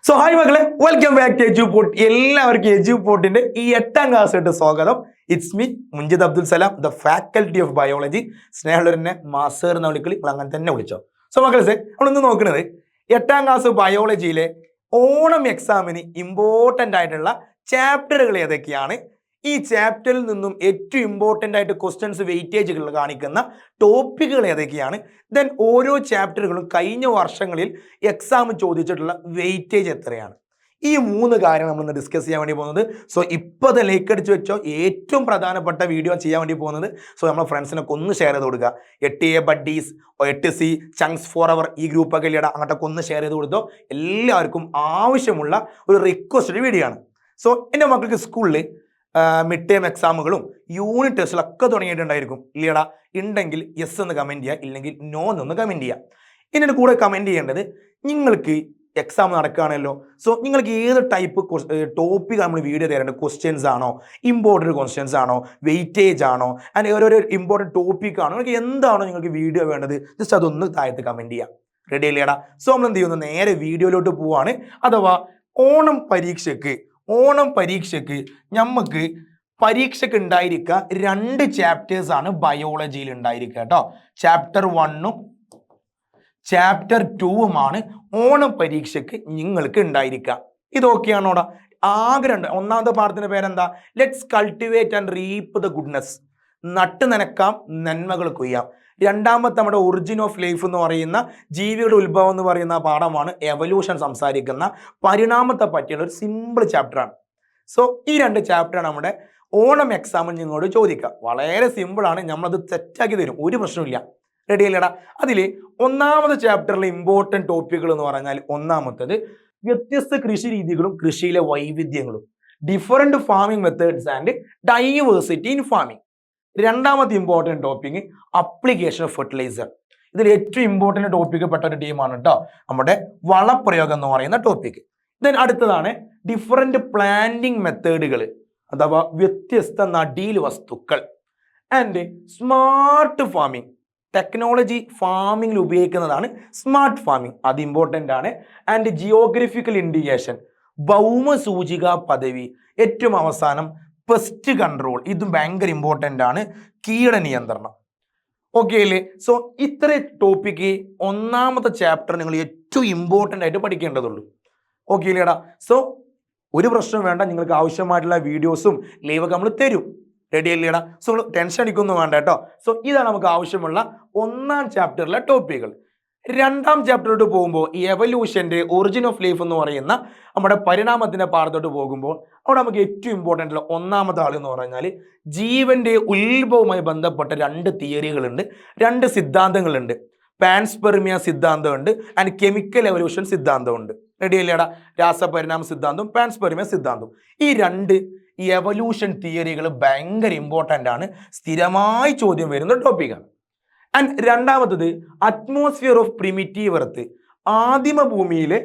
So hi മക്കളെ, welcome back to Eduport. എല്ലാവർക്കും എജ്യൂപോർട്ടിന്റെ ഈ 8ാം ക്ലാസ്സിലോട്ട് സ്വാഗതം. It's me Munjid Abdul Salam, the faculty of biology. സ്നേഹമുള്ളവരെന്നെ മാസ്റ്റർ എന്ന വിളിക്കളി നിങ്ങൾ അങ്ങനെ തന്നെ വിളിച്ചോ. സോ മക്കളെ, നമ്മളൊന്ന് നോക്കുന്നത് 8ാം ക്ലാസ് ബയോളജിയിലെ ഓണം എക്സാമിന് ഇമ്പോർട്ടൻ്റ് ആയിട്ടുള്ള ചാപ്റ്ററുകൾ ഏതൊക്കെയാണ്, ഈ ചാപ്റ്ററിൽ നിന്നും ഏറ്റവും ഇമ്പോർട്ടൻ്റ് ആയിട്ട് ക്വസ്റ്റ്യൻസ് വെയിറ്റേജുകൾ കാണിക്കുന്ന ടോപ്പിക്കുകൾ ഏതൊക്കെയാണ്, ദെൻ ഓരോ ചാപ്റ്ററുകളും കഴിഞ്ഞ വർഷങ്ങളിൽ എക്സാം ചോദിച്ചിട്ടുള്ള വെയിറ്റേജ് എത്രയാണ്, ഈ 3 കാര്യങ്ങൾ നമ്മൾ ഡിസ്കസ് ചെയ്യാൻ വേണ്ടി പോകുന്നത്. സോ ഇപ്പോൾ തന്നെ ലൈക്ക് അടിച്ച് വെച്ചോ. ഏറ്റവും പ്രധാനപ്പെട്ട വീഡിയോ ചെയ്യാൻ വേണ്ടി പോകുന്നത്. സോ നമ്മുടെ ഫ്രണ്ട്സിനൊക്കെ ഒന്ന് ഷെയർ ചെയ്ത് കൊടുക്കുക. 8A buddies, 8C chunks four അവർ ഈ ഗ്രൂപ്പൊക്കെ ഇല്ലടാ, അങ്ങോട്ടൊക്കെ ഒന്ന് ഷെയർ ചെയ്ത് കൊടുത്തോ. എല്ലാവർക്കും ആവശ്യമുള്ള ഒരു റിക്വസ്റ്റഡ് വീഡിയോ ആണ്. സോ എൻ്റെ മക്കൾക്ക് സ്കൂളിൽ മിഡ് ടേം എക്സാമുകളും യൂണിറ്റ് ടെസ്റ്റിലൊക്കെ തുടങ്ങിയിട്ടുണ്ടായിരിക്കും. ഇല്ലടാ, ഉണ്ടെങ്കിൽ യെസ് എന്ന് കമൻറ്റ് ചെയ്യുക, ഇല്ലെങ്കിൽ നോ എന്നൊന്ന് കമൻറ്റ് ചെയ്യുക. ഇതിൻ്റെ കൂടെ കമൻറ്റ് ചെയ്യേണ്ടത്, നിങ്ങൾക്ക് എക്സാം നടക്കുകയാണല്ലോ, സോ നിങ്ങൾക്ക് ഏത് ടൈപ്പ് ടോപ്പിക് നമ്മൾ വീഡിയോ തരേണ്ടത്, ക്വസ്റ്റ്യൻസ് ആണോ, ഇമ്പോർട്ടൻറ്റ് ക്വസ്റ്റ്യൻസ് ആണോ, വെയിറ്റേജ് ആണോ, ആൻഡ് ഓരോരോ ഇമ്പോർട്ടൻറ്റ് ടോപ്പിക് ആണോ, നിങ്ങൾക്ക് എന്താണോ നിങ്ങൾക്ക് വീഡിയോ വേണ്ടത്, ജസ്റ്റ് അതൊന്ന് താഴത്ത് കമൻറ്റ് ചെയ്യാം. റെഡി അല്ലേടാ? സോ നമ്മൾ എന്ത് ചെയ്യുന്നു, നേരെ വീഡിയോയിലോട്ട് പോവാണ്. അഥവാ ഓണം പരീക്ഷയ്ക്ക് നമുക്ക് പരീക്ഷയ്ക്ക് ഉണ്ടായിരിക്കുക 2 ചാപ്റ്റേഴ്സ് ആണ് ബയോളജിയിൽ ഉണ്ടായിരിക്കുക കേട്ടോ. ചാപ്റ്റർ 1ഉം ചാപ്റ്റർ 2ഉമാണ് ഓണം പരീക്ഷയ്ക്ക് നിങ്ങൾക്ക് ഉണ്ടായിരിക്കുക. ഇതൊക്കെയാണോടാ? ആകെ 2. ഒന്നാമത്തെ പാഠത്തിന്റെ പേരെന്താ? Let's cultivate and reap the goodness. നട്ട് നനക്കാം, നന്മകൾ കൊയ്യാം. രണ്ടാമത്തെ നമ്മുടെ ഒറിജിൻ ഓഫ് ലൈഫ് എന്ന് പറയുന്ന ജീവിയുടെ ഉത്ഭവം എന്ന് പറയുന്ന പാഠമാണ്. എവല്യൂഷൻ സംസാരിക്കുന്ന പരിണാമത്തെ പറ്റിയുള്ള ഒരു സിമ്പിൾ ചാപ്റ്ററാണ്. സോ ഈ 2 ചാപ്റ്ററാണ് നമ്മുടെ ഓണം എക്സാമിന് നിങ്ങളോട് ചോദിക്കുക. വളരെ സിമ്പിളാണ്, നമ്മളത് സെറ്റാക്കി തരും, ഒരു പ്രശ്നമില്ല. റെഡി അല്ലേടാ? അതിൽ ഒന്നാമത്തെ ചാപ്റ്ററിലെ ഇമ്പോർട്ടൻറ്റ് ടോപ്പിക്കുകൾ എന്ന് പറഞ്ഞാൽ, ഒന്നാമത്തത് വ്യത്യസ്ത കൃഷി രീതികളും കൃഷിയിലെ വൈവിധ്യങ്ങളും, different farming methods and diversity in farming. രണ്ടാമത്തെ important topic application of fertilizer. ഇതിൽ ഏറ്റവും ഇമ്പോർട്ടൻറ്റ് ടോപ്പിക്ക് പെട്ട ഒരു ടീമാണ് കേട്ടോ നമ്മുടെ വളപ്രയോഗം എന്ന് പറയുന്ന ടോപ്പിക്ക്. ദെൻ അടുത്തതാണ് ഡിഫറൻറ്റ് പ്ലാന്റിംഗ് മെത്തേഡുകൾ അഥവാ വ്യത്യസ്ത നടീൽ വസ്തുക്കൾ ആൻഡ് സ്മാർട്ട് ഫാമിംഗ്. ടെക്നോളജി ഫാമിങ്ങിൽ ഉപയോഗിക്കുന്നതാണ് സ്മാർട്ട് ഫാമിംഗ്, അത് ഇമ്പോർട്ടൻ്റ് ആണ്. ആൻഡ് ജിയോഗ്രഫിക്കൽ ഇൻഡിക്കേഷൻ, ഭൗമസൂചിക പദവി. ഏറ്റവും അവസാനം പെസ്റ്റ് കൺട്രോൾ, ഇതും ഭയങ്കര ഇമ്പോർട്ടൻ്റ് ആണ്. കീട നിയന്ത്രണം. ഓക്കെ അല്ലേ? സോ ഇത്ര ടോപ്പിക്ക് ഒന്നാമത്തെ ചാപ്റ്റർ നിങ്ങൾ ഏറ്റവും ഇമ്പോർട്ടൻ്റ് ആയിട്ട് പഠിക്കേണ്ടതുള്ളൂ. ഓക്കെ അല്ലേടാ? സോ ഒരു പ്രശ്നം വേണ്ട, നിങ്ങൾക്ക് ആവശ്യമായിട്ടുള്ള വീഡിയോസും ലൈവൊക്കെ നമ്മൾ തരും. റെഡി അല്ലേടാ? സോ ടെൻഷൻ അടിക്കൊന്നും വേണ്ട കേട്ടോ. സോ ഇതാണ് നമുക്ക് ആവശ്യമുള്ള ഒന്നാം ചാപ്റ്ററിലെ ടോപ്പിക്കുകൾ. രണ്ടാം ചാപ്റ്ററിലോട്ട് പോകുമ്പോൾ ഈ എവല്യൂഷൻ്റെ ഒറിജിൻ ഓഫ് ലൈഫ് എന്ന് പറയുന്ന നമ്മുടെ പരിണാമത്തിൻ്റെ പാഠത്തോട്ട് പോകുമ്പോൾ അവിടെ നമുക്ക് ഏറ്റവും ഇമ്പോർട്ടൻ്റ് ഉള്ള ഒന്നാമത്തെ ആൾ എന്ന് പറഞ്ഞാൽ ജീവൻ്റെ ഉത്ഭവവുമായി ബന്ധപ്പെട്ട 2 തിയറികളുണ്ട്, 2 സിദ്ധാന്തങ്ങളുണ്ട്. പാൻസ്പെർമിയ സിദ്ധാന്തമുണ്ട് ആൻഡ് കെമിക്കൽ എവല്യൂഷൻ സിദ്ധാന്തമുണ്ട്. റെഡി അല്ലേടാ? രാസപരിണാമ സിദ്ധാന്തവും പാൻസ്പെർമിയ സിദ്ധാന്തവും. ഈ 2 എവല്യൂഷൻ തിയറികൾ ഭയങ്കര ഇമ്പോർട്ടൻ്റ് ആണ്, സ്ഥിരമായി ചോദ്യം വരുന്ന ടോപ്പിക്കാണ്. ആൻഡ് രണ്ടാമത്തത് അറ്റ്മോസ്ഫിയർ ഓഫ് പ്രിമിറ്റീവ് എർത്ത്. ആദിമ ഭൂമിയിലെ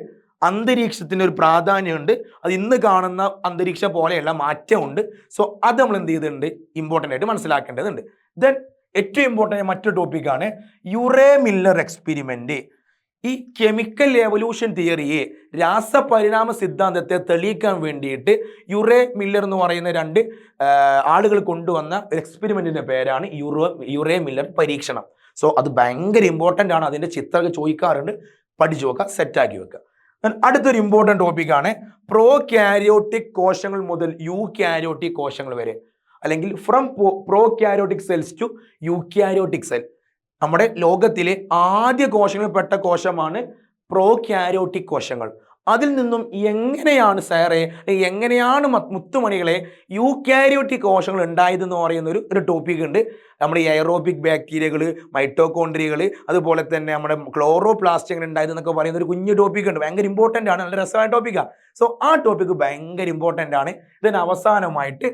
അന്തരീക്ഷത്തിന് ഒരു പ്രാധാന്യമുണ്ട്, അത് ഇന്ന് കാണുന്ന അന്തരീക്ഷം പോലെയുള്ള മാറ്റമുണ്ട്. സോ അത് നമ്മൾ എന്ത് ചെയ്തിട്ടുണ്ട്, ഇമ്പോർട്ടൻ്റ് ആയിട്ട് മനസ്സിലാക്കേണ്ടതുണ്ട്. ദെൻ ഏറ്റവും ഇമ്പോർട്ടൻ്റ് മറ്റൊരു ടോപ്പിക്കാണ് യുറേ മില്ലർ എക്സ്പെരിമെന്റ്. ഈ കെമിക്കൽ എവല്യൂഷൻ തിയറിയെ, രാസപരിണാമ സിദ്ധാന്തത്തെ തെളിയിക്കാൻ വേണ്ടിയിട്ട് യുറേ മില്ലർ എന്ന് പറയുന്ന 2 ആളുകൾ കൊണ്ടുവന്ന എക്സ്പെരിമെന്റിന്റെ പേരാണ് യുറേ മില്ലർ പരീക്ഷണം. സോ അത് ഭയങ്കര ഇമ്പോർട്ടൻ്റ് ആണ്, അതിന്റെ ചിത്രമൊക്കെ ചോദിക്കാറുണ്ട്, പഠിച്ചു വെക്കുക, സെറ്റാക്കി വെക്കുക. അടുത്തൊരു ഇമ്പോർട്ടൻ്റ് ടോപ്പിക്കാണ് പ്രോ കാരിയോട്ടിക് കോശങ്ങൾ മുതൽ യു കാരിയോട്ടിക് കോശങ്ങൾ വരെ, അല്ലെങ്കിൽ from prokaryotic cells to eukaryotic cell. നമ്മുടെ ലോകത്തിലെ ആദ്യ കോശങ്ങളിൽപ്പെട്ട കോശമാണ് പ്രോ കാരിയോട്ടിക് കോശങ്ങൾ. അതിൽ നിന്നും എങ്ങനെയാണ് എങ്ങനെയാണ് മുത്തുമണികളെ യൂക്കാരിയോട്ടിക് കോശങ്ങൾ ഉണ്ടായതെന്ന് പറയുന്ന ഒരു ടോപ്പിക് ഉണ്ട്. നമ്മുടെ എയറോബിക് ബാക്ടീരിയകൾ, മൈറ്റോകോൺട്രിയകൾ, അതുപോലെ തന്നെ നമ്മുടെ ക്ലോറോപ്ലാസ്റ്റ് എങ്ങനെ ഉണ്ടായതെന്നൊക്കെ പറയുന്ന ഒരു കുഞ്ഞു ടോപ്പിക് ഉണ്ട്. ഭയങ്കര ഇമ്പോർട്ടൻ്റ് ആണ്, നല്ല രസമായ ടോപ്പിക്കാണ്. സോ ആ ടോപ്പിക്ക് ഭയങ്കര ഇമ്പോർട്ടൻ്റ് ആണ്. ഇതിന് അവസാനമായിട്ട്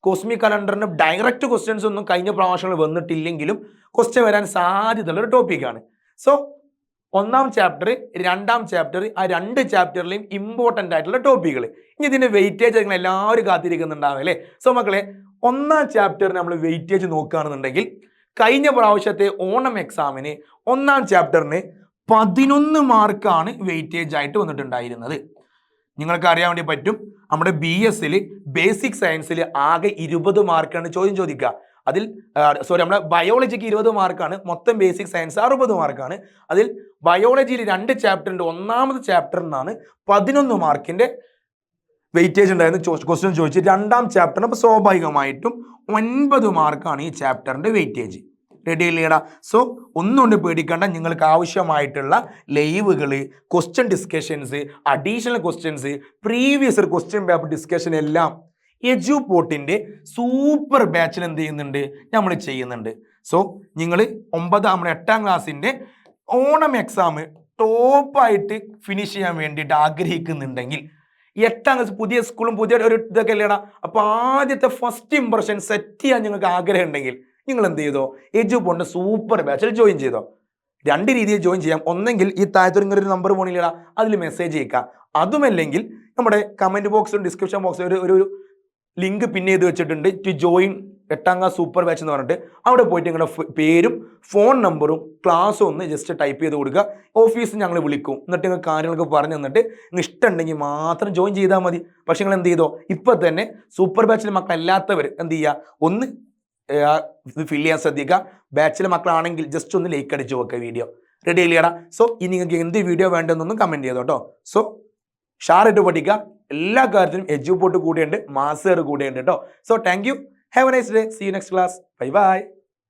കോസ്മിക് കലണ്ടറിന് ഡയറക്റ്റ് ക്വസ്റ്റ്യൻസ് ഒന്നും കഴിഞ്ഞ പ്രാവശ്യങ്ങളിൽ വന്നിട്ടില്ലെങ്കിലും ക്വസ്റ്റ്യൻ വരാൻ സാധ്യതയുള്ള ഒരു ടോപ്പിക്കാണ്. സോ ഒന്നാം ചാപ്റ്റർ, രണ്ടാം ചാപ്റ്റർ, ആ 2 ചാപ്റ്ററിലെയും ഇമ്പോർട്ടൻ്റ് ആയിട്ടുള്ള ടോപ്പിക്കുകൾ. ഇനി ഇതിൻ്റെ വെയിറ്റേജ് നിങ്ങൾ എല്ലാവരും കാത്തിരിക്കുന്നുണ്ടാവും അല്ലേ? സോ മക്കളെ, ഒന്നാം ചാപ്റ്ററിന് നമ്മൾ വെയിറ്റേജ് നോക്കുകയാണെന്നുണ്ടെങ്കിൽ കഴിഞ്ഞ പ്രാവശ്യത്തെ ഓണം എക്സാമിന് ഒന്നാം ചാപ്റ്ററിന് 11 മാർക്കാണ് വെയിറ്റേജ് ആയിട്ട് വന്നിട്ടുണ്ടായിരുന്നത്. നിങ്ങൾക്ക് അറിയാൻ വേണ്ടി പറ്റും, നമ്മുടെ BSൽ ബേസിക് സയൻസിൽ ആകെ 20 മാർക്കാണ് ചോദ്യം ചോദിക്കുക. അതിൽ നമ്മുടെ ബയോളജിക്ക് 20 മാർക്കാണ്, മൊത്തം ബേസിക് സയൻസ് 60 മാർക്കാണ്. അതിൽ ബയോളജിയിൽ 2 ചാപ്റ്ററിന്റെ ഒന്നാമത്തെ ചാപ്റ്ററിൽ നിന്നാണ് 11 മാർക്കിന്റെ വെയിറ്റേജ് ഉണ്ടായിരുന്നു ക്വസ്റ്റ്യൻ ചോദിച്ചു. രണ്ടാം ചാപ്റ്ററിന് അപ്പോൾ സ്വാഭാവികമായിട്ടും 9 മാർക്കാണ് ഈ ചാപ്റ്ററിന്റെ വെയിറ്റേജ്. റെഡി അല്ലേടാ? സോ ഒന്നുകൊണ്ട് പേടിക്കേണ്ട, നിങ്ങൾക്ക് ആവശ്യമായിട്ടുള്ള ലൈവുകൾ, question discussions, additional questions, previous question paper discussion എല്ലാം എജുപോർട്ടിന്റെ സൂപ്പർ ബാച്ചിൽ എന്ത് ചെയ്യുന്നുണ്ട്, നമ്മൾ ചെയ്യുന്നുണ്ട്. സോ നിങ്ങൾ 8ാം ക്ലാസ്സിന്റെ ഓണം എക്സാം ടോപ്പായിട്ട് ഫിനിഷ് ചെയ്യാൻ വേണ്ടിയിട്ട് ആഗ്രഹിക്കുന്നുണ്ടെങ്കിൽ, 8ാം ക്ലാസ് പുതിയ സ്കൂളും പുതിയ ഒരു ഇതൊക്കെ അല്ലേടാ, അപ്പൊ ആദ്യത്തെ ഫസ്റ്റ് ഇംപ്രഷൻ സെറ്റ് ചെയ്യാൻ നിങ്ങൾക്ക് ആഗ്രഹം ഉണ്ടെങ്കിൽ നിങ്ങൾ എന്ത് ചെയ്തോ, എജുപോർട്ടിന്റെ സൂപ്പർ ബാച്ചിൽ ജോയിൻ ചെയ്തോ. 2 രീതിയിൽ ജോയിൻ ചെയ്യാം. ഒന്നെങ്കിൽ ഈ താഴത്തൊരു ഇങ്ങനെ ഒരു നമ്പർ പോണില്ലടാ, അതിൽ മെസ്സേജ് അയക്കാം. അതുമല്ലെങ്കിൽ നമ്മുടെ കമന്റ് ബോക്സിലും ഡിസ്ക്രിപ്ഷൻ ബോക്സിലും ഒരു ലിങ്ക് പിന്നെ ചെയ്ത് വെച്ചിട്ടുണ്ട്, ടു ജോയിൻ 8ാം ക്ലാസ് സൂപ്പർ ബാച്ച് എന്ന് പറഞ്ഞിട്ട്. അവിടെ പോയിട്ട് നിങ്ങളുടെ പേരും ഫോൺ നമ്പറും ക്ലാസ്സും ഒന്ന് ജസ്റ്റ് ടൈപ്പ് ചെയ്ത് കൊടുക്കുക. ഓഫീസിൽ ഞങ്ങൾ വിളിക്കും, എന്നിട്ട് നിങ്ങൾ കാര്യങ്ങളൊക്കെ പറഞ്ഞു തന്നിട്ട് ഇഷ്ടമുണ്ടെങ്കിൽ മാത്രം ജോയിൻ ചെയ്താൽ മതി. പക്ഷെ നിങ്ങൾ എന്ത് ചെയ്തോ, ഇപ്പം തന്നെ സൂപ്പർ ബാച്ചിലെ മക്കളല്ലാത്തവർ എന്ത് ചെയ്യുക, ഒന്ന് ഫില്ല് ചെയ്യാൻ ശ്രദ്ധിക്കുക. ബാച്ചിലെ മക്കളാണെങ്കിൽ ജസ്റ്റ് ഒന്ന് ലൈക്ക് അടിച്ച് വെക്കുക വീഡിയോ. റെഡി അല്ലേടാ? സോ ഇനി നിങ്ങൾക്ക് എന്ത് വീഡിയോ വേണ്ടെന്നൊന്നും കമൻറ്റ് ചെയ്തോ കേട്ടോ. സോ ഷാറായിട്ട് പഠിക്കുക. എല്ലാ കാര്യത്തിലും എജുപോർട്ട് കൂടെയുണ്ട്, മാസ്റ്റർ കൂടെയുണ്ട് കേട്ടോ. So thank you, have a nice day, see you next class, bye by.